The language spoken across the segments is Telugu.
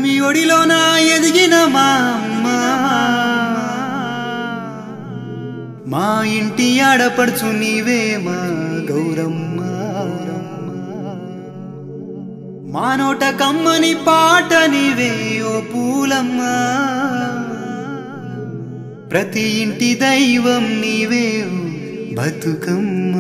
మీ ఒడిలోన ఎదిగిన మా అమ్మ మా ఇంటి ఆడపడుచు నీవే మా గౌరమ్మ మా నోట కమ్మని పాట నీవే ఓ పూలమ్మ ప్రతి ఇంటి దైవం నీవే బతుకమ్మ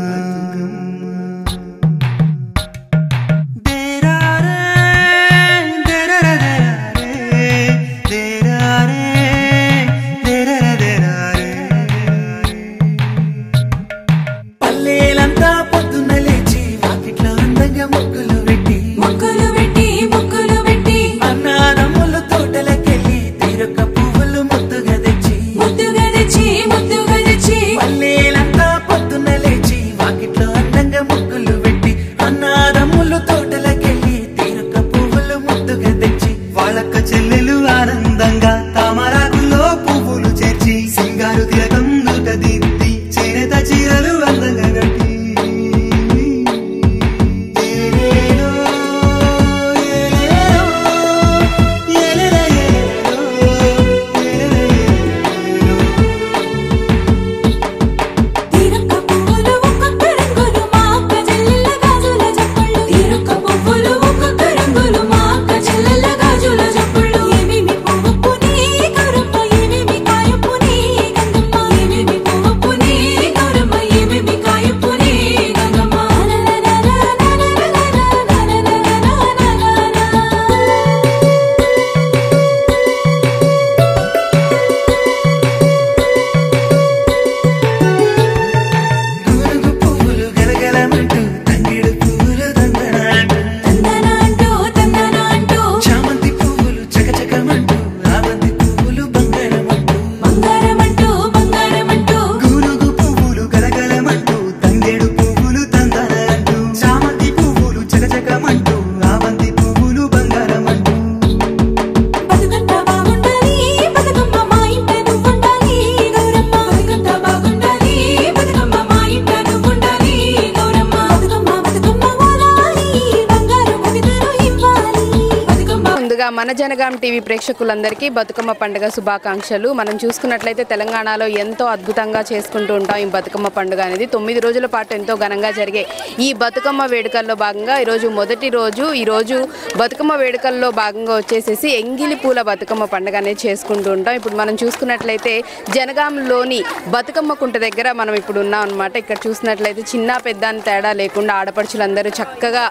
మన జనగాం టీవీ ప్రేక్షకులందరికీ బతుకమ్మ పండుగ శుభాకాంక్షలు. మనం చూసుకున్నట్లయితే తెలంగాణలో ఎంతో అద్భుతంగా చేసుకుంటూ ఉంటాం ఈ బతుకమ్మ పండుగ అనేది. 9 రోజుల పాటు ఎంతో ఘనంగా జరిగే ఈ బతుకమ్మ వేడుకల్లో భాగంగా ఈరోజు బతుకమ్మ వేడుకల్లో భాగంగా వచ్చేసేసి ఎంగిలి పూల బతుకమ్మ పండుగ అనేది చేసుకుంటూ ఉంటాం. ఇప్పుడు మనం చూసుకున్నట్లయితే జనగాంలోని బతుకమ్మ కుంట దగ్గర మనం ఇప్పుడు ఉన్నాం అనమాట. ఇక్కడ చూసినట్లయితే చిన్న పెద్ద అని తేడా లేకుండా ఆడపడుచులందరూ చక్కగా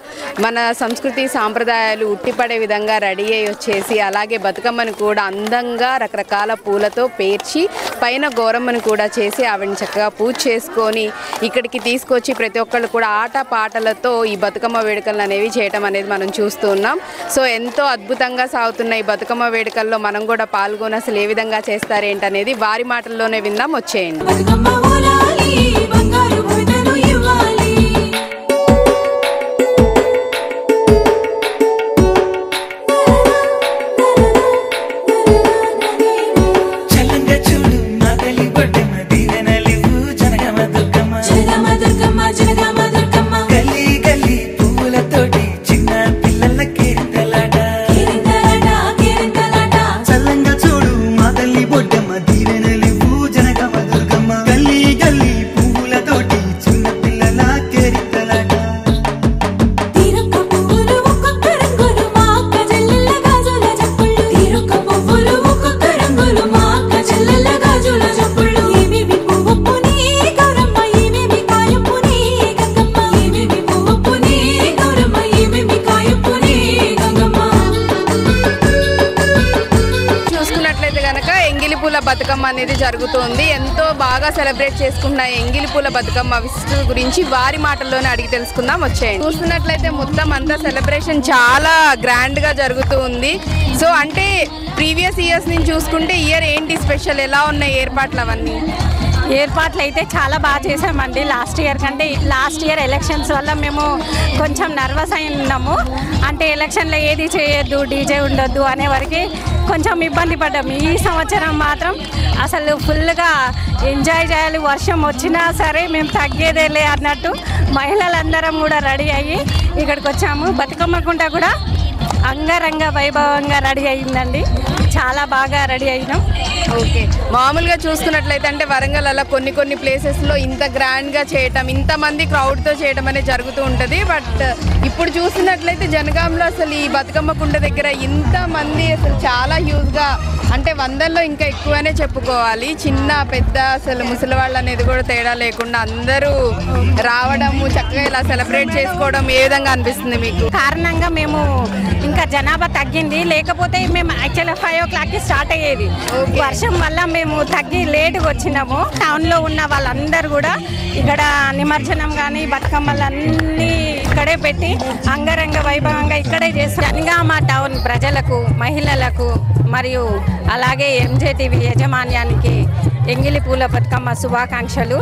మన సంస్కృతి సాంప్రదాయాలు ఉట్టిపడే విధంగా రెడీ అయ్యి వచ్చేసి అలాగే బతుకమ్మను కూడా అందంగా రకరకాల పూలతో పేర్చి పైన గౌరమ్మను కూడా చేసి ఆవిడని చక్కగా పూజ చేసుకొని ఇక్కడికి తీసుకొచ్చి ప్రతి ఒక్కళ్ళు కూడా ఆట పాటలతో ఈ బతుకమ్మ వేడుకలు అనేవి చేయటం అనేది మనం చూస్తూ ఉన్నాం. సో ఎంతో అద్భుతంగా సాగుతున్న ఈ బతుకమ్మ వేడుకల్లో మనం కూడా పాల్గొని అసలు ఏ విధంగా చేస్తారేంటనేది వారి మాటల్లోనే విందాం. వచ్చేయండి. బతుకమ్మ అనేది జరుగుతుంది. ఎంతో బాగా సెలబ్రేట్ చేసుకున్న ఎంగిలి పూల బతుకమ్మ విశిష్టత గురించి వారి మాటల్లోనే అడిగి తెలుసుకుందాం. వచ్చేయండి. చూస్తున్నట్లయితే మొత్తం అంతా సెలబ్రేషన్ చాలా గ్రాండ్ గా జరుగుతూ ఉంది. సో అంటే ప్రీవియస్ ఇయర్స్ నుంచి చూసుకుంటే ఇయర్ ఏంటి స్పెషల్, ఎలా ఉన్నాయి ఏర్పాట్లు? అవన్నీ ఏర్పాట్లు అయితే చాలా బాగా చేసామండి. లాస్ట్ ఇయర్ ఎలక్షన్స్ వల్ల మేము కొంచెం నర్వస్ అయి ఉన్నాము. అంటే ఎలక్షన్లో ఏది చేయొద్దు, డీజే ఉండొద్దు అనే వరకు కొంచెం ఇబ్బంది పడ్డాము. ఈ సంవత్సరం మాత్రం అసలు ఫుల్గా ఎంజాయ్ చేయాలి. వర్షం వచ్చినా సరే మేము తగ్గేదేలే అన్నట్టు మహిళలందరం కూడా రెడీ అయ్యి ఇక్కడికి వచ్చాము. బతుకమ్మ కుంట కూడా అంగరంగ వైభవంగా రెడీ అయిందండి. చాలా బాగా రెడీ అయినాం. ఓకే, మామూలుగా చూసుకున్నట్లయితే అంటే వరంగల్ అలా కొన్ని ప్లేసెస్లో ఇంత గ్రాండ్గా చేయటం, ఇంతమంది క్రౌడ్తో చేయడం అనేది జరుగుతూ ఉంటుంది. బట్ ఇప్పుడు చూసినట్లయితే జనగాంలో అసలు ఈ బతుకమ్మ కుండ దగ్గర ఇంతమంది అసలు చాలా హ్యూజ్గా, అంటే వందల్లో ఇంకా ఎక్కువనే చెప్పుకోవాలి. చిన్న పెద్ద అసలు ముసలి వాళ్ళు అనేది కూడా తేడా లేకుండా అందరూ రావడము, చక్కగా ఇలా సెలబ్రేట్ చేసుకోవడం ఏ విధంగా అనిపిస్తుంది మీకు? కారణంగా మేము ఇంకా జనాభా తగ్గింది, లేకపోతే మేము యాక్చువల్గా 5 o'clock స్టార్ట్ అయ్యేది. వర్షం వల్ల మేము తగ్గి లేటుగా వచ్చినాము. టౌన్లో ఉన్న వాళ్ళందరూ కూడా ఇక్కడ నిమజ్జనం కానీ బతుకమ్మలన్నీ ఇక్కడే పెట్టి అంగరంగ వైభవంగా ఇక్కడే చేస్తారు. జనగామ టౌన్ ప్రజలకు, మహిళలకు మరియు అలాగే ఎంజేటీవీ యాజమాన్యానికి ఎంగిలి పూల బతుకమ్మ శుభాకాంక్షలు.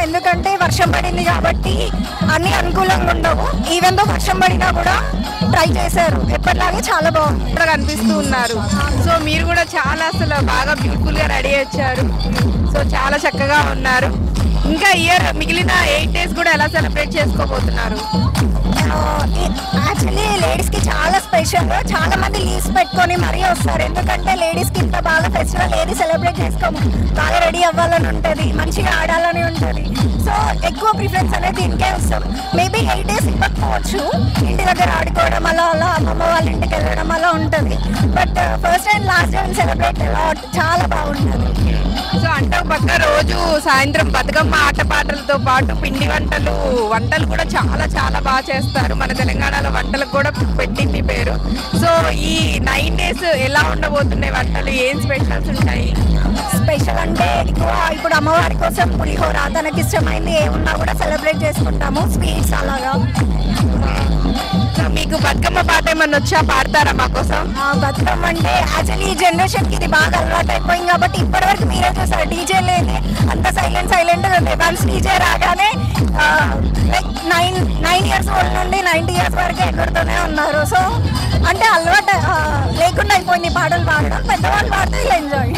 ఎందుకంటే వర్షం పడింది కాబట్టి అన్ని అనుకూలంగా ఉండవు. ఈవెన్ దో వర్షం పడినా కూడా ట్రై చేశారు, ఎప్పటిలాగే చాలా బాగుంది కనిపిస్తూ ఉన్నారు. సో మీరు కూడా చాలా అసలు బాగా బ్యూటిఫుల్ గా రెడీ వచ్చారు. సో చాలా చక్కగా ఉన్నారు. ఇంకా ఇయర్ మిగిలిన 8 days కూడా ఎలా సెలబ్రేట్ చేసుకోబోతున్నారు? యాక్చువల్లీ లేడీస్ కి చాలా స్పెషల్. చాలా మంది లీవ్స్ పెట్టుకొని మరీ వస్తారు, ఎందుకంటే లేడీస్ కి ఇంత బాగా ఫెస్టివల్ ఏది సెలబ్రేట్ చేసుకోము. బాగా రెడీ అవ్వాలని ఉంటుంది, మంచిగా ఆడాలని ఉంటుంది. సో ఎక్కువ ప్రిఫరెన్స్ అనేది దీనికే వస్తాం. మేబీ 8 days ఇవ్వకపోవచ్చు, ఇంటి దగ్గర ఆడుకోవడం అలా అలా అమ్మమ్మ వాళ్ళ ఇంటికి వెళ్ళడం అలా ఉంటుంది. But first and last day celebrate చాలా బాగుంటుంది. సో అంటే పక్క రోజు సాయంత్రం బతుకమ్మ ఆటపాటలతో పాటు పిండి వంటలు కూడా చాలా చాలా బాగా చేస్తారు. మన తెలంగాణలో వంటలకు కూడా పెట్టింది పేరు. సో ఈ 9 days ఎలా ఉండబోతున్నాయి వంటలు? ఏం స్పెషల్స్ ఉంటాయి? స్పెషల్ అంటే ఇప్పుడు అమ్మవారి కోసం పులిహోర, తనకి ఇష్టమైంది ఏమున్నా కూడా సెలబ్రేట్ చేసుకుంటాము, స్వీట్స్ అలాగా. మీకు బతుకమ్మ పాట ఏమన్నా వచ్చా, పాడతారా మా కోసం? బతుకమ్మ అంటే యాక్చువల్లీ ఈ జనరేషన్ కి ఇది బాగా అలవాటు అయిపోయింది కాబట్టి ఇప్పటివరకు మీరే చూసారు, డీజే లేదు, అంత సైలెంట్ ఉంది. వన్స్ డీజే రాగానే లైక్ 9 years ఓల్డ్ నుండి 90 years వరకు ఎగురుతూనే ఉన్నారు. సో అంటే అలవాటు లేకుండా అయిపోయింది పాటలు పాడడం. పెద్దవాళ్ళు పాడితే ఇలా ఎంజాయ్.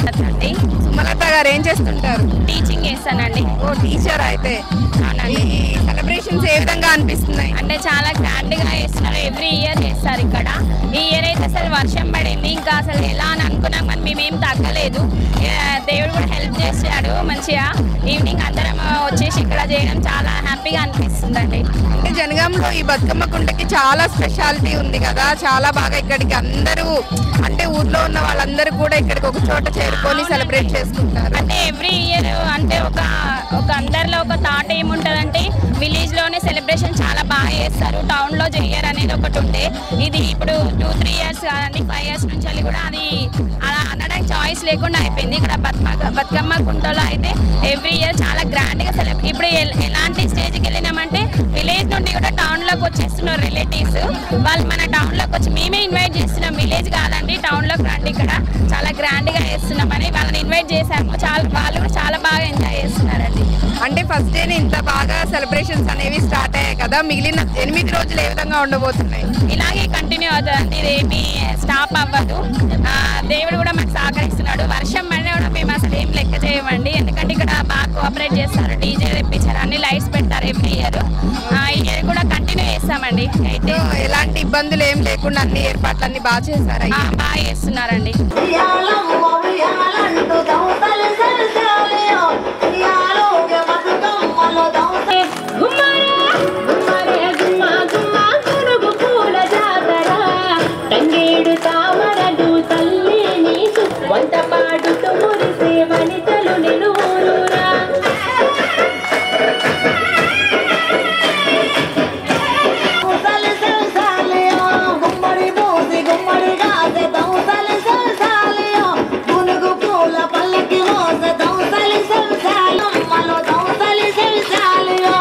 సుమలత గారు ఏం చేస్తుంటారు? టీచింగ్ చేస్తానండి. ఓ టీచర్ అయితే. అవునండి. సెలబ్రేషన్స్ ఏ విధంగా అనిపిస్తున్నాయి? అంటే చాలా గ్రాండ్గా చేస్తున్నారు. ఎవ్రీ ఇయర్ చేస్తారు ఇక్కడ. ఈ ఇయర్ అయితే అసలు వర్షం పడింది, ఇంకా అసలు ఎలా అని అనుకున్నాం కానీ మేమేం తగ్గలేదు. దేవుడు కూడా హెల్ప్ చేశాడు మంచిగా. ఈవినింగ్ అందరం వచ్చేసి ఇక్కడ చేయడం చాలా హ్యాపీగా అనిపిస్తుందండి. అంటే జనగాంలో ఈ బతుకమ్మ కుంటకి చాలా స్పెషాలిటీ ఉంది కదా, చాలా బాగా ఇక్కడికి అందరూ అంటే ఊర్లో ఉన్న వాళ్ళందరూ కూడా ఇక్కడికి ఒక చోట చేరుకొని సెలబ్రేట్ చేసుకుంటారు. అంటే ఎవ్రీ ఇయర్ అంటే ఒక అందరిలో ఒక థాట్ ఏముంటుందంటే విలేజ్లోనే సెలబ్రేషన్ చాలా బాగా చేస్తారు, టౌన్లో చెయ్యరు అనేది ఒకటి ఉండే. ఇది ఇప్పుడు 2-3 ఇయర్స్ కాదండి, 5 ఇయర్స్ నుంచి కూడా అది అలా అనడానికి చాయిస్ లేకుండా అయిపోయింది. ఇక్కడ బతుకమ్మ కుంటలో అయితే ఎవ్రీ ఇయర్ చాలా గ్రాండ్గా ఇప్పుడు ఎలాంటి స్టేజ్కి వెళ్ళినామంటే విలేజ్ నుండి కూడా టౌన్లోకి వచ్చేస్తున్నారు రిలేటివ్స్. వాళ్ళు మన టౌన్లోకి వచ్చి మేమే ఇన్వైట్ చేస్తున్నాం, విలేజ్ కాదండి టౌన్లోకి రండి ఇక్కడ చాలా గ్రాండ్గా చేస్తున్నామని వాళ్ళని ఇన్వైట్ చేశాము. వాళ్ళు కూడా చాలా బాగా ఎంజాయ్ చేస్తున్నారండి. అంటే ఫస్ట్ డే ఇంత బాగా సెలబ్రేషన్స్ అనేవి స్టార్ట్ అయ్యాయి కదా, మిగిలిన 8 రోజులు ఏ విధంగా ఉండబోతున్నాయి? ఇలాగే కంటిన్యూ అవుతుంది, ఇదేమి స్టాప్ అవ్వదు. దేవుడు కూడా మాకు సహకరిస్తున్నాడు. వర్షం పడినా కూడా మేము అసలు ఏం లెక్క చేయమండి, ఎందుకంటే ఇక్కడ బాగా కోఆపరేట్ చేస్తారు. డీజే తెప్పించారు, అన్ని లైట్స్ పెడతారు ఎవ్రీ ఇయర్. ఈ ఇయర్ కూడా కంటిన్యూ చేస్తామండి. అయితే ఎలాంటి ఇబ్బందులు ఏం లేకుండా అన్ని ఏర్పాట్లు అన్ని బాగా చేస్తారా? బాగా చేస్తున్నారండి. వంట పాడుతూ మురిసే వనితలు నేను ఊరూరా గుమ్మడి మూసి గుమ్మడి కాసే దౌసలి సంసాలియో గునుగు పూల పల్లకి మోసే దౌసలి సంసాలి అమ్మలో దౌసలి సంసాలియో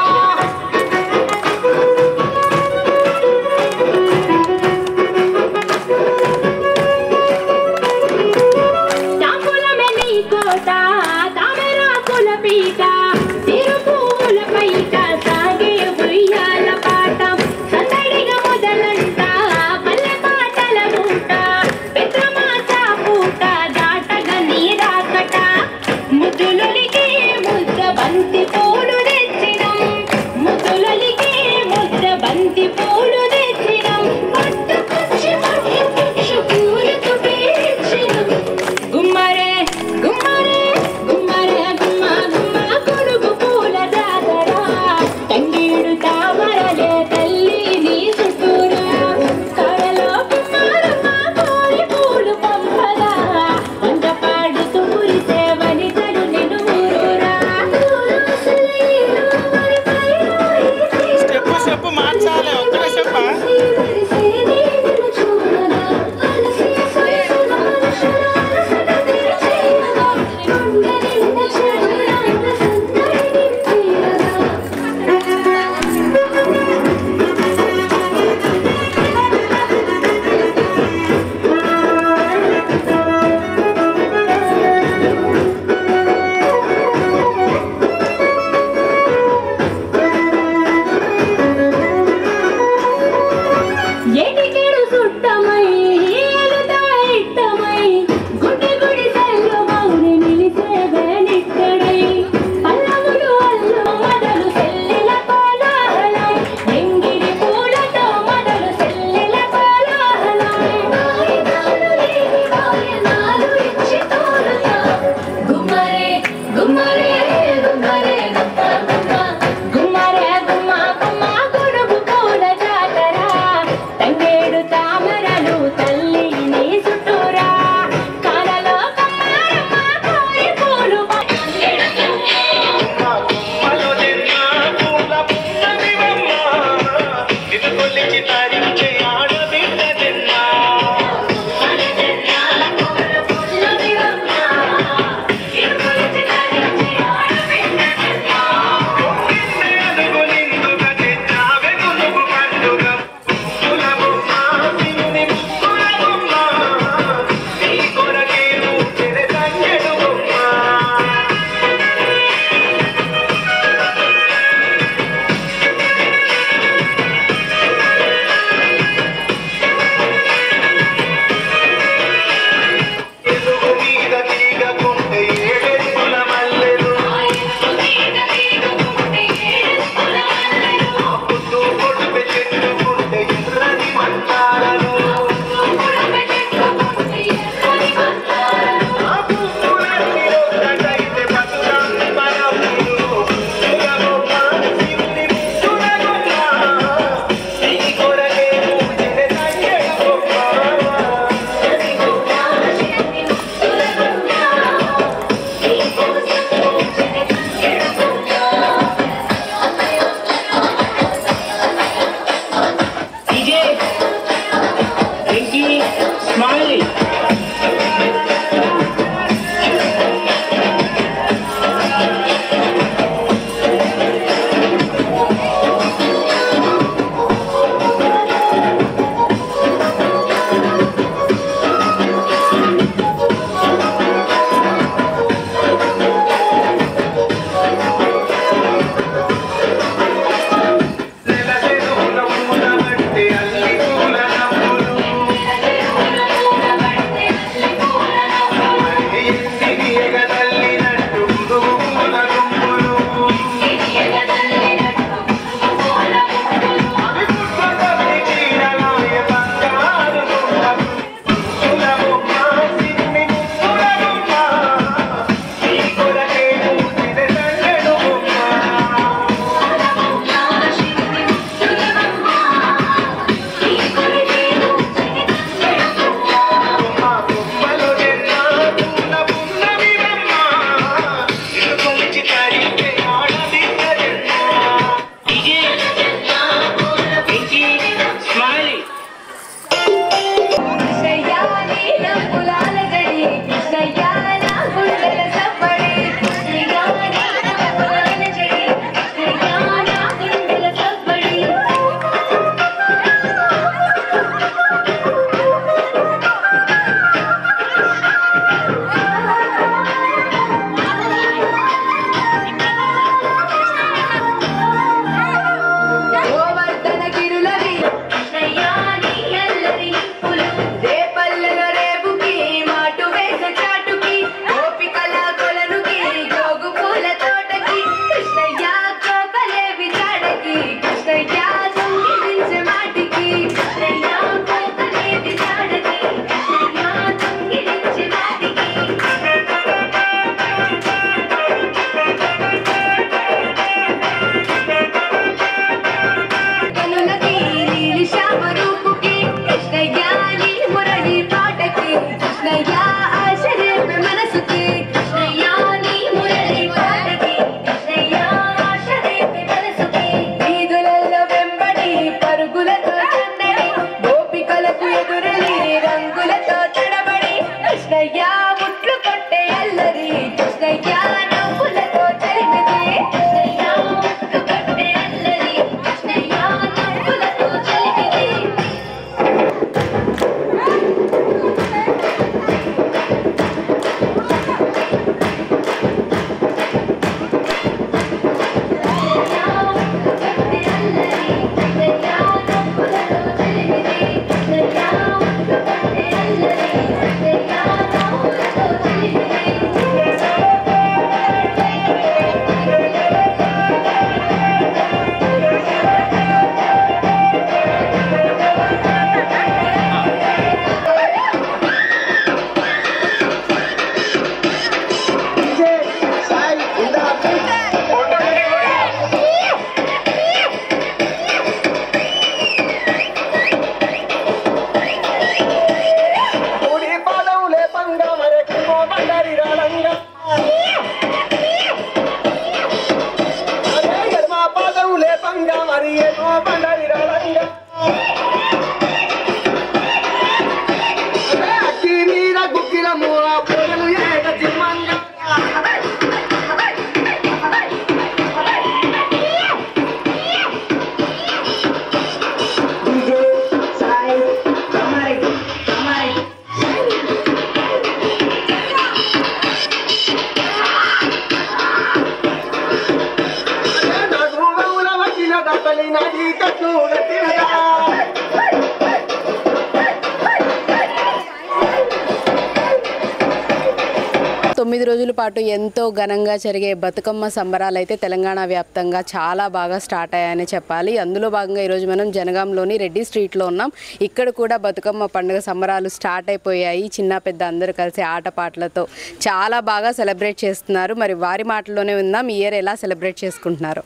తొమ్మిది రోజుల పాటు ఎంతో ఘనంగా జరిగే బతుకమ్మ సంబరాలు అయితే తెలంగాణ వ్యాప్తంగా చాలా బాగా స్టార్ట్ అయ్యాయని చెప్పాలి. అందులో భాగంగా ఈరోజు మనం జనగాంలోని రెడ్డి స్ట్రీట్లో ఉన్నాం. ఇక్కడ కూడా బతుకమ్మ పండుగ సంబరాలు స్టార్ట్ అయిపోయాయి. చిన్న పెద్ద అందరూ కలిసి ఆటపాటలతో చాలా బాగా సెలబ్రేట్ చేస్తున్నారు. మరి వారి మాటల్లోనే ఉందాం ఈ ఇయర్ ఎలా సెలబ్రేట్ చేసుకుంటున్నారు.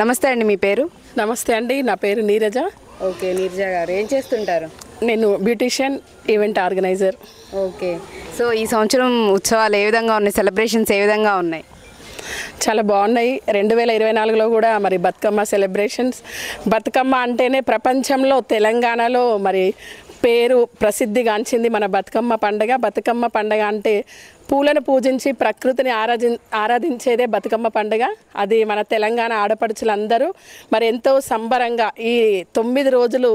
నమస్తే అండి, మీ పేరు? నమస్తే అండి, నా పేరు నీరజ. ఓకే, నీరజ గారు ఏం చేస్తుంటారు? నేను beautician, event organiser. Okay, so ఈ సంవత్సరం ఉత్సవాలు ఏ విధంగా ఉన్నాయి, సెలబ్రేషన్స్ ఏ విధంగా ఉన్నాయి? చాలా బాగున్నాయి. 2024లో కూడా మరి బతుకమ్మ సెలబ్రేషన్స్. బతుకమ్మ అంటేనే ప్రపంచంలో తెలంగాణలో మరి పేరు ప్రసిద్ధిగాంచింది మన బతుకమ్మ పండుగ. బతుకమ్మ పండుగ అంటే పూలను పూజించి ప్రకృతిని ఆరాధించేదే బతుకమ్మ పండుగ. అది మన తెలంగాణ ఆడపడుచులందరూ మరి ఎంతో సంబరంగా ఈ 9 రోజులు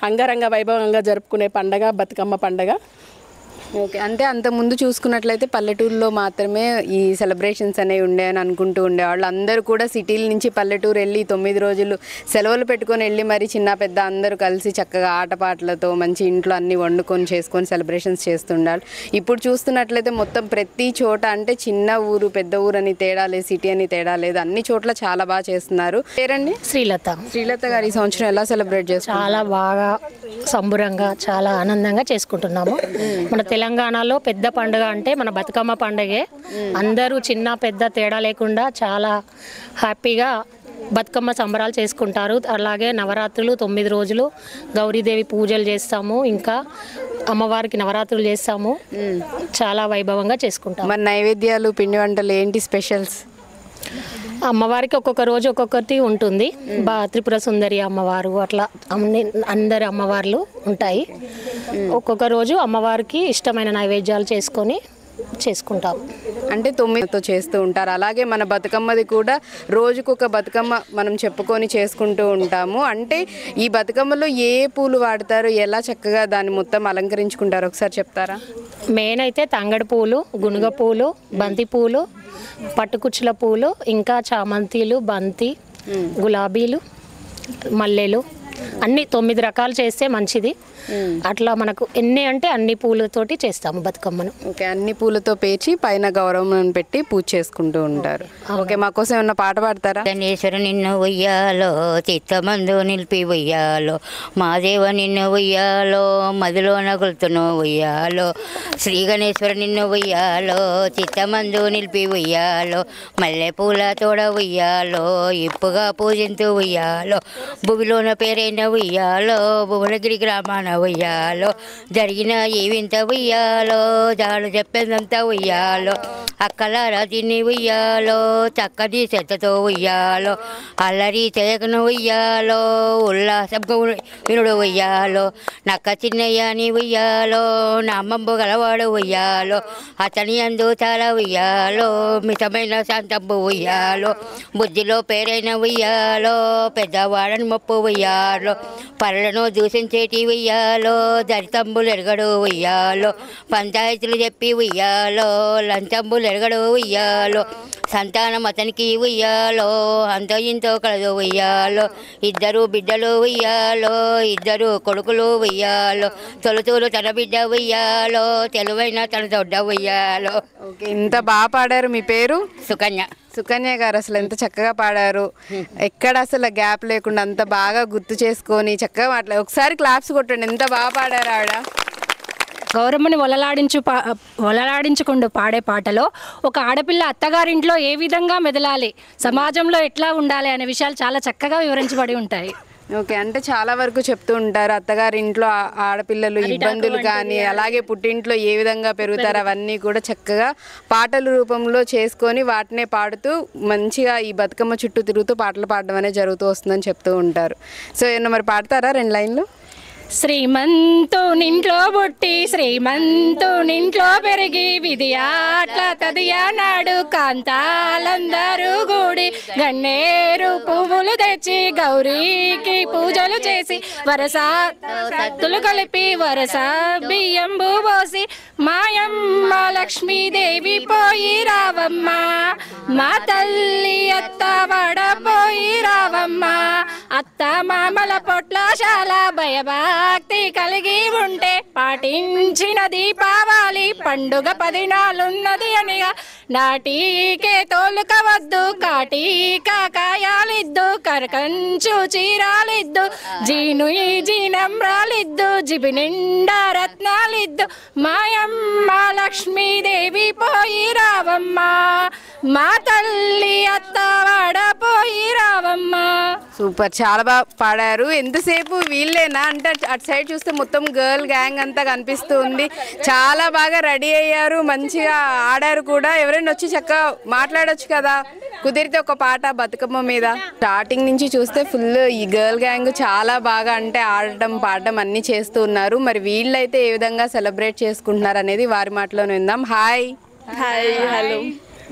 అంగరంగ వైభవంగా జరుపుకునే పండుగ బతుకమ్మ పండుగ. ఓకే, అంటే అంతకుముందు చూసుకున్నట్లయితే పల్లెటూరులో మాత్రమే ఈ సెలబ్రేషన్స్ అనేవి ఉండేవని అనుకుంటూ ఉండేవాళ్ళు. అందరూ కూడా సిటీల నుంచి పల్లెటూరు వెళ్ళి 9 రోజులు సెలవులు పెట్టుకొని వెళ్ళి మరి చిన్న పెద్ద అందరూ కలిసి చక్కగా ఆటపాటలతో మంచి ఇంట్లో అన్నీ వండుకొని చేసుకొని సెలబ్రేషన్స్ చేస్తుండాలి. ఇప్పుడు చూస్తున్నట్లయితే మొత్తం ప్రతి చోట అంటే చిన్న ఊరు పెద్ద ఊరు అని తేడా లేదు, సిటీ అని తేడా లేదు, అన్ని చోట్ల చాలా బాగా చేస్తున్నారు. పేరండి? శ్రీలత. శ్రీలత గారు ఈ సంవత్సరం ఎలా సెలబ్రేట్ చేస్తారు? చాలా బాగా సంబరంగా చాలా ఆనందంగా చేసుకుంటున్నాము. మన తెలంగాణలో పెద్ద పండుగ అంటే మన బతుకమ్మ పండుగే. అందరూ చిన్న పెద్ద తేడా లేకుండా చాలా హ్యాపీగా బతుకమ్మ సంబరాలు చేసుకుంటారు. అలాగే నవరాత్రులు 9 రోజులు గౌరీదేవి పూజలు చేస్తాము, ఇంకా అమ్మవారికి నవరాత్రులు చేస్తాము. చాలా వైభవంగా చేసుకుంటాము. మరి నైవేద్యాలు పిండి వంటలు ఏంటి స్పెషల్స్? అమ్మవారికి ఒక్కొక్క రోజు ఒక్కొక్కటి ఉంటుంది. త్రిపుర సుందరి అమ్మవారు అట్లా అందరి అమ్మవార్లు ఉంటాయి. ఒక్కొక్క రోజు అమ్మవారికి ఇష్టమైన నైవేద్యాలు చేసుకుంటాం. అంటే 9తో చేస్తూ ఉంటారు. అలాగే మన బతుకమ్మది కూడా రోజుకొక బతుకమ్మ మనం చెప్పుకొని చేసుకుంటూ ఉంటాము. అంటే ఈ బతుకమ్మలో ఏ పూలు వాడతారు, ఎలా చక్కగా దాన్ని మొత్తం అలంకరించుకుంటారు ఒకసారి చెప్తారా? మెయిన్ అయితే తంగడి పూలు, గునుగ పూలు, బంతి పూలు, పట్టుకుచ్చుల పూలు, ఇంకా చామంతిలు, బంతి, గులాబీలు, మల్లెలు అన్ని 9 రకాలు చేస్తే మంచిది. అట్లా మనకు ఎన్ని అంటే అన్ని పూలతోటి చేస్తాము బతుకమ్మను. ఓకే, అన్ని పూలతో పేర్చి పైన గౌరవం పెట్టి పూజ చేసుకుంటూ ఉంటారు. ఓకే, మాకోసం ఏమన్నా పాట పాడతారా? గణేశ్వర నిన్ను ఉయ్యాలో, చిత్తమందు నిలిపి ఉయ్యాలో, మాదేవ నిన్ను ఉయ్యాలో, మదిలో నగులుతును ఉయ్యాలో, శ్రీ గణేశ్వర నిన్ను ఉయ్యాలో, చిత్తమందు నిలిపి ఉయ్యాలో, మల్లెపూల తోడ ఉయ్యాలో, ఇప్పుగా పూజింతూ ఉయ్యాలో, భూమిలోన పేరైన ఉయ్యాలో, భువనగిరి గ్రామాన ఉయ్యాలో, జరిగిన ఈ వింత ఉయ్యాలో, జాడు చెప్పేదంతా ఉయ్యాలో, అక్కలారా తిని ఉయ్యాలో, చక్కని చెత్తతో ఉయ్యాలో, అల్లరి చేయకను ఉయ్యాలో, ఉల్లాసం వినుడు ఉయ్యాలో, నక్క చిన్నయ్యని ఉయ్యాలో, నామంబు గలవాడు ఉయ్యాలో, అతని అందు చాలా ఉయ్యాలో, మితమైన శాంతంబు ఉయ్యాలో, బుద్ధిలో పేరైన ఉయ్యాలో, పెద్దవాడని మొప్పు ఉయ్యాలో, పనులను దూషించేటి ఉయ్యాలో, దరితంబులు ఎరగడు ఉయ్యాలో, పంచాయతీలు చెప్పి ఉయ్యాలో, లంచంబులు ఎరగడు ఉయ్యాలో, సంతానం అతనికి ఉయ్యాలో, అంతో ఇంతో కలదు ఉయ్యాలో, ఇద్దరు బిడ్డలు ఉయ్యాలో, ఇద్దరు కొడుకులు ఉయ్యాలో, తొలుతూలు తన బిడ్డ ఉయ్యాలో, తెలువైన తన దొడ్డ ఉయ్యాలో. ఓకే, ఇంత బాగా పాడారు. మీ పేరు? సుకన్య. సుకన్య గారు అసలు ఎంత చక్కగా పాడారు. ఎక్కడ అసలు గ్యాప్ లేకుండా అంత బాగా గుర్తు చేసుకొని చక్కగా మాట్లాడారు. ఒకసారి క్లాప్స్ కొట్టండి, ఎంత బాగా పాడారు ఆవిడ. గౌరమ్మని ఒలలాడించుకుంటూ పాడే పాటలో ఒక ఆడపిల్ల అత్తగారింట్లో ఏ విధంగా మెదలాలి, సమాజంలో ఎట్లా ఉండాలి అనే విషయాలు చాలా చక్కగా వివరించబడి ఉంటాయి. ఓకే, అంటే చాలా వరకు చెప్తూ ఉంటారు అత్తగారి ఇంట్లో ఆడపిల్లలు ఇబ్బందులు కానీ, అలాగే పుట్టింట్లో ఏ విధంగా పెరుగుతారు అవన్నీ కూడా చక్కగా పాటల రూపంలో చేసుకొని వాటినే పాడుతూ మంచిగా ఈ బతుకమ్మ చుట్టూ తిరుగుతూ పాటలు పాడడం అనేది జరుగుతూ వస్తుందని చెప్తూ ఉంటారు. సో ఏమన్నా మరి పాడతారా 2 లైన్లు? శ్రీమంతునింట్లో పుట్టి శ్రీమంతునింట్లో పెరిగి విధియాట్ల తదియానాడు కాంతాలందరూ కూడి గన్నేరు పువ్వులు తెచ్చి గౌరీకి పూజలు చేసి వరస సత్తులు కలిపి వరస బియ్యంబు పోసి మాయమ్మ లక్ష్మీదేవి పోయి రావమ్మ, మా తల్లి అత్త వడపోయి రావమ్మ, అత్త మామల పొట్లాశాల భయభక్తి కలిగి ఉంటే పాటించిన దీపావళి పండుగ 10 నాలున్నది అనిగా నాటికే తోలుకవద్దు కాటిక కాయాలిద్దు కరకంచు చీరాలిద్దు జీను ఈ జీనంబ్రాలిద్దు జిబి నిండా రత్నాలిద్దు మాయమ్మ లక్ష్మీదేవి పోయి రావమ్మ, మా తల్లి అత్త వడపోయి రావమ్మ. సూపర్, చాలా బాగా పాడారు. ఎంతసేపు వీళ్ళేనా అంటే అటు సైడ్ చూస్తే మొత్తం గర్ల్ గ్యాంగ్ అంతా కనిపిస్తూ ఉంది. చాలా బాగా రెడీ అయ్యారు, మంచిగా ఆడారు కూడా. ఎవరైనా వచ్చి చక్కగా మాట్లాడొచ్చు కదా, కుదిరితే ఒక పాట బతుకమ్మ మీద. స్టార్టింగ్ నుంచి చూస్తే ఫుల్ ఈ గర్ల్ గ్యాంగ్ చాలా బాగా అంటే ఆడటం పాడటం అన్నీ చేస్తూ ఉన్నారు. మరి వీళ్ళైతే ఏ విధంగా సెలబ్రేట్ చేసుకుంటున్నారు అనేది వారి మాటలోనే విందాం. హాయ్. హాయ్. హలో.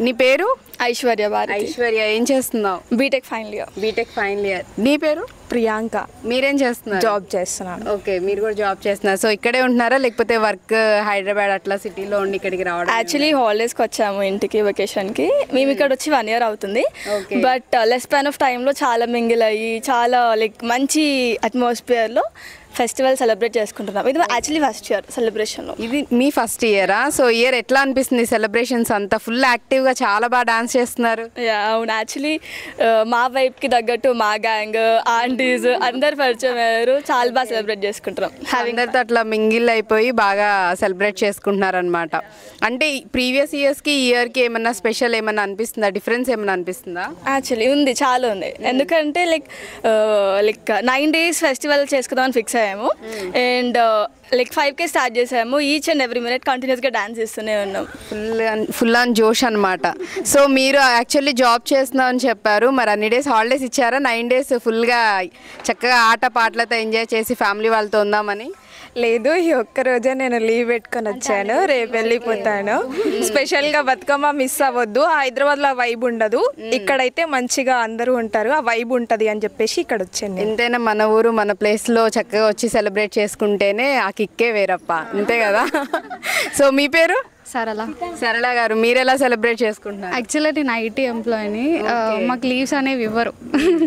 నీ పేరు? ఐశ్వర్య. ఐశ్వర్య, ఏం చేస్తున్నావు? BTech final year. నీ పేరు? ప్రియాంక. మీరేం చేస్తున్నారు? జాబ్ చేస్తున్నాను. ఓకే, మీరు కూడా జాబ్ చేస్తున్నారు. సో ఇక్కడే ఉంటున్నారా లేకపోతే వర్క్ హైదరాబాద్ అట్లా సిటీలో ఉండి ఇక్కడికి రావడం? యాక్చువల్లీ హాలిడేస్కి వచ్చాము ఇంటికి, వెకేషన్కి. మేము ఇక్కడ వచ్చి 1 year అవుతుంది. బట్ లెస్ స్పాన్ ఆఫ్ టైంలో చాలా మింగిల్ అయ్యి చాలా మంచి అట్మాస్ఫియర్లో ఫెస్టివల్ సెలబ్రేట్ చేసుకుంటున్నాం. ఇది యాక్చువల్లీ ఫస్ట్ ఇయర్ సెలబ్రేషన్. ఇది మీ ఫస్ట్ ఇయరా? సో ఇయర్ ఎట్లా అనిపిస్తుంది సెలబ్రేషన్స్ అంతా? ఫుల్ యాక్టివ్గా చాలా బాగా డాన్స్ చేస్తున్నారు. అవును, యాక్చువల్లీ మా వైపుకి తగ్గట్టు మా గ్యాంగ్ ఆంటీస్ అందరు పరిచయం అయ్యారు. చాలా బాగా సెలబ్రేట్ చేసుకుంటున్నాం. అందరితో అట్లా మింగిల్ అయిపోయి బాగా సెలబ్రేట్ చేసుకుంటున్నారు అనమాట. అంటే ప్రీవియస్ ఇయర్స్కి ఈ ఇయర్కి ఏమన్నా స్పెషల్ ఏమన్నా అనిపిస్తుందా? డిఫరెన్స్ ఏమన్నా అనిపిస్తుందా? యాక్చువల్లీ ఉంది, చాలా ఉంది. ఎందుకంటే లైక్ 9 days ఫెస్టివల్ చేసుకుందామని ఫిక్స్ అయ్యాము. అండ్ 5కే స్టార్ట్ చేసాము. ఈచ్ అండ్ ఎవ్రీ మినిట్ కంటిన్యూస్గా డాన్స్ చేస్తూనే ఉన్నాం. ఫుల్ ఆన్ జోష్ అనమాట. సో మీరు యాక్చువల్లీ జాబ్ చేస్తున్నామని చెప్పారు. మరి అన్ని డేస్ హాలిడేస్ ఇచ్చారా? 9 days ఫుల్గా చక్కగా ఆట పాటలతో ఎంజాయ్ చేసి ఫ్యామిలీ వాళ్ళతో ఉందామని? లేదు, ఈ ఒక్కరోజే నేను లీవ్ పెట్టుకొని వచ్చాను. రేపు వెళ్ళిపోతాను. స్పెషల్గా బతుకమ్మ మిస్ అవ్వద్దు. హైదరాబాద్లో వైబ్ ఉండదు, ఇక్కడైతే మంచిగా అందరూ ఉంటారు, ఆ వైబ్ ఉంటుంది అని చెప్పేసి ఇక్కడ వచ్చాను. ఎంతైనా మన ఊరు మన ప్లేస్లో చక్కగా వచ్చి సెలబ్రేట్ చేసుకుంటేనే ఆ కిక్కే వేరప్ప, అంతే కదా? సో మీ పేరు? సరళ గారు, మీరు ఎలా సెలబ్రేట్ చేసుకుంటున్నారు? యాక్చువల్లీ నేను ఐటీ ఎంప్లాయీని. మాకు లీవ్స్ అనేవి ఇవ్వరు,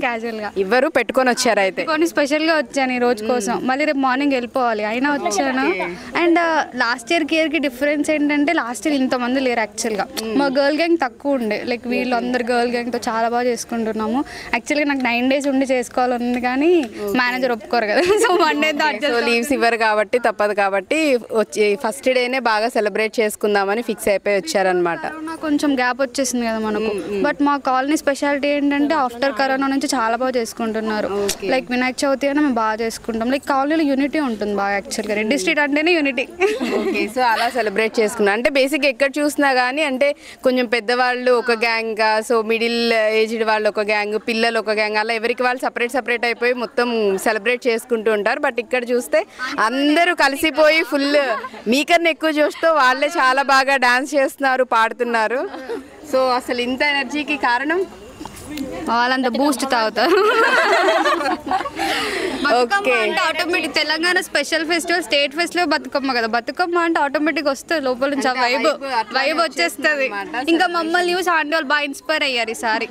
క్యాజువల్గా ఇవ్వరు. పెట్టుకొని వచ్చారు అయితే? కొన్ని స్పెషల్గా వచ్చాను ఈ రోజు కోసం. మళ్ళీ రేపు మార్నింగ్ వెళ్ళిపోవాలి, అయినా వచ్చాను. అండ్ లాస్ట్ ఇయర్కి డిఫరెన్స్ ఏంటంటే లాస్ట్ ఇయర్ ఇంతమంది లేరు. యాక్చువల్గా మా గర్ల్ గ్యాంగ్ తక్కువ ఉండే. వీళ్ళు అందరు గర్ల్ గ్యాంగ్తో చాలా బాగా చేసుకుంటున్నాము. యాక్చువల్గా నాకు 9 days ఉండి చేసుకోవాలని కానీ మేనేజర్ ఒప్పుకోరు కదా. సో 1 day లీవ్స్ ఇవ్వరు కాబట్టి తప్పదు. కాబట్టి వచ్చి ఫస్ట్ డేనే బాగా సెలబ్రేట్ చేసుకుందామని ఫిక్స్ అయిపోయి వచ్చారనమాట. కొంచెం గ్యాప్ వచ్చేసింది కదా మనకు. బట్ మా కాలనీ స్పెషాలిటీ ఏంటంటే ఆఫ్టర్ కరోనా నుంచి చాలా బాగా చేసుకుంటున్నారు. వినాయక చవితి అయినా మేము బాగా చేసుకుంటాం. కాలనీలో యూనిటీ ఉంటుంది బాగా. యాక్చువల్గా రెడ్డి స్ట్రీట్ అంటేనే యూనిటీ. ఓకే, సో అలా సెలబ్రేట్ చేసుకున్నాం. అంటే బేసిక్గా ఎక్కడ చూసినా కానీ అంటే కొంచెం పెద్దవాళ్ళు ఒక గ్యాంగ్, సో మిడిల్ ఏజ్డ్ వాళ్ళు ఒక గ్యాంగ్, పిల్లలు ఒక గ్యాంగ్, అలా ఎవరికి వాళ్ళు సపరేట్ అయిపోయి మొత్తం సెలబ్రేట్ చేసుకుంటూ ఉంటారు. బట్ ఇక్కడ చూస్తే అందరూ కలిసిపోయి ఫుల్ మీకన్నా ఎక్కువ చూస్తూ వాళ్ళే చాలా బాగా డాన్స్ చేస్తున్నారు, పాడుతున్నారు. సో అసలు ఇంత ఎనర్జీకి కారణం? వాళ్ళంతా బూస్ట్ తాగుతారు. బతుకమ్మ అంటే automatic Telangana special festival, state festival Bathukamma కదా. బతుకమ్మ అంటే ఆటోమేటిక్ వస్తుంది లోపల నుంచి ఆ వైబ్ వచ్చేస్తుంది. ఇంకా మమ్మల్ని చూసి ఆంటీ వాళ్ళు బాగా ఇన్స్పైర్ అయ్యారు ఈసారి.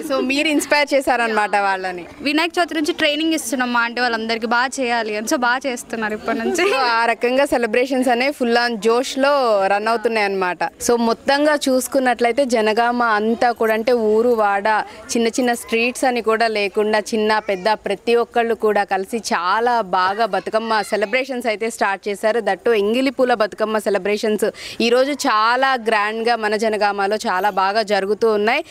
సో మీరు ఇన్స్పైర్ చేశారనమాట వాళ్ళని. వినాయక చవితి నుంచి ట్రైనింగ్ ఇస్తున్నాం మా ఆంటీ వాళ్ళందరికీ బాగా చేయాలి అని. సో బాగా చేస్తున్నారు ఇప్పటి నుంచి. ఆ రకంగా సెలబ్రేషన్స్ అనేవి ఫుల్ ఆన్ జోష్లో రన్ అవుతున్నాయి అన్నమాట. సో మొత్తంగా చూసుకున్నట్లయితే జనగామ అంతా కూడా అంటే ఊరు వాడ చిన్న చిన్న స్ట్రీట్స్ అని కూడా లేకుండా చిన్న పెద్ద ప్రతి ఒక్కళ్ళు కూడా కలిసి చాలా బాగా బతుకమ్మ సెలబ్రేషన్స్ అయితే స్టార్ట్ చేశారు. దట్టు ఎంగిలి పూల బతుకమ్మ సెలబ్రేషన్స్ ఈరోజు చాలా గ్రాండ్గా మన జనగామలో చాలా బాగా జరుగుతూ ఉన్నాయి.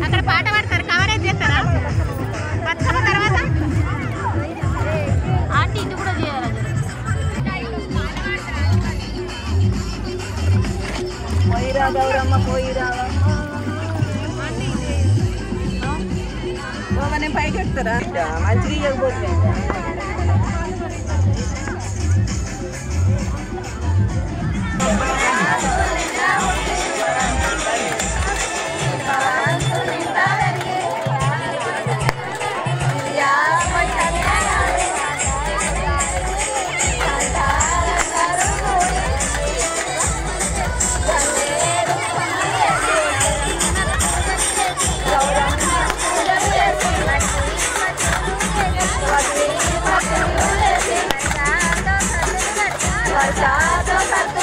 అక్కడ పాట పాడతారు, కవరేజ్ చేస్తారా బతుకమ్మ తర్వాత? ఆంటీ ఇది కూడా చేయాలి. పోయిరా గౌరమ్మ పోయిరా పైకి ఎక్కుతారా మంచిగా ఇవ్వకపోతే Salsa,